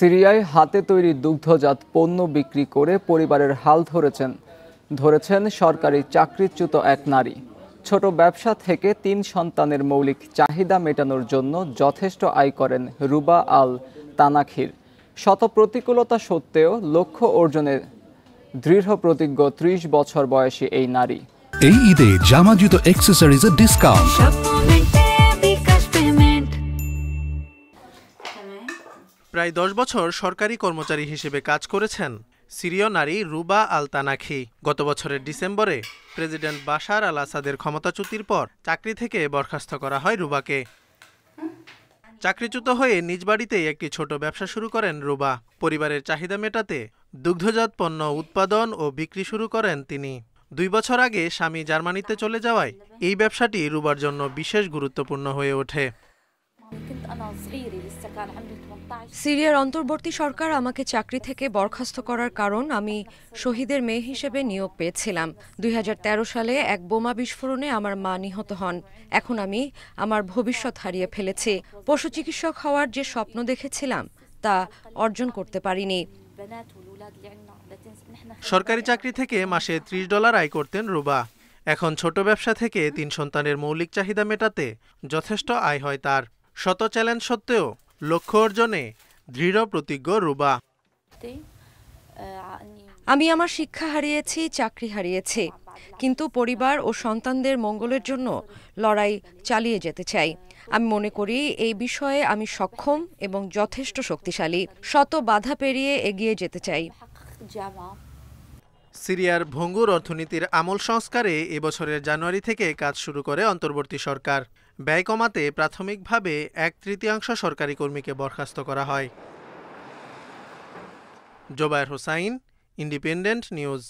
সিরিয়ায় হাতে তৈরি দুগ্ধজাত পণ্য বিক্রি করে পরিবারের হাল ধরেছেন সরকারি চাকরিচ্যুত এক নারী। ছোট ব্যবসা থেকে ৩ সন্তানের মৌলিক চাহিদা মেটানোর জন্য যথেষ্ট আয় করেন রুবা আল তানাখির। শত প্রতিকূলতা সত্ত্বেও লক্ষ্য অর্জনে দৃঢ় প্রতিজ্ঞ ৩০ বছর বয়সী এই নারী। এই ঈদে জামা জুতো অ্যাক্সেসরিজের ডিসকাউন্ট। প্রায় 10 বছর সরকারি কর্মচারী হিসেবে কাজ করেছেন সিরীয় নারী রুবা আল তানাখি। গত বছরের ডিসেম্বরে প্রেসিডেন্ট বাশার আল আসাদের ক্ষমতাচ্যুতির পর চাকরি থেকে বরখাস্ত করা হয় রুবাকে। চাকরিচ্যুত হয়ে নিজ বাড়িতেই একটি ছোট ব্যবসা শুরু করেন রুবা। পরিবারের চাহিদা মেটাতে দুগ্ধজাত পণ্য উৎপাদন ও বিক্রি শুরু করেন তিনি। 2 বছর আগে স্বামী জার্মানিতে চলে যাওয়ায় এই ব্যবসাটি রুবার জন্য বিশেষ গুরুত্বপূর্ণ হয়ে ওঠে। সিরিয়ার অন্তর্বর্তী সরকার আমাকে চাকরি থেকে বরখাস্ত করার কারণ আমি শহীদের মেয়ে হিসেবে নিয়োগ পেয়েছিলাম। 2013 সালে এক বোমা বিস্ফোরণে আমার মা নিহত হন। এখন আমি আমার ভবিষ্যৎ হারিয়ে ফেলেছি। পশু চিকিৎসক হওয়ার যে স্বপ্ন দেখেছিলাম তা অর্জন করতে পারিনি। সরকারি চাকরি থেকে মাসে $30 আয় করতেন রুবা। এখন ছোট ব্যবসা থেকে 3 সন্তানের মৌলিক চাহিদা মেটাতে যথেষ্ট আয় হয় তার। শত চ্যালেঞ্জ সত্ত্বেও লক্ষ্য অর্জনে দৃঢ় প্রতিজ্ঞ রুবা। আমি আমার শিক্ষা হারিয়েছি, চাকরি হারিয়েছি, কিন্তু পরিবার ও সন্তানদের মঙ্গলের জন্য লড়াই চালিয়ে যেতে চাই। আমি মনে করি এই বিষয়ে আমি সক্ষম এবং যথেষ্ট শক্তিশালী। শত বাধা পেরিয়ে এগিয়ে যেতে চাই। সিরিয়ার ভঙ্গুর অর্থনীতির আমূল সংস্কারে এবছরের জানুয়ারি থেকে কাজ শুরু করে অন্তর্বর্তী সরকার। ব্যয় কমাতে প্রাথমিকভাবে 1/3 সরকারি কর্মীকে বরখাস্ত করা হয়। Zobayer Hossain, Independent news.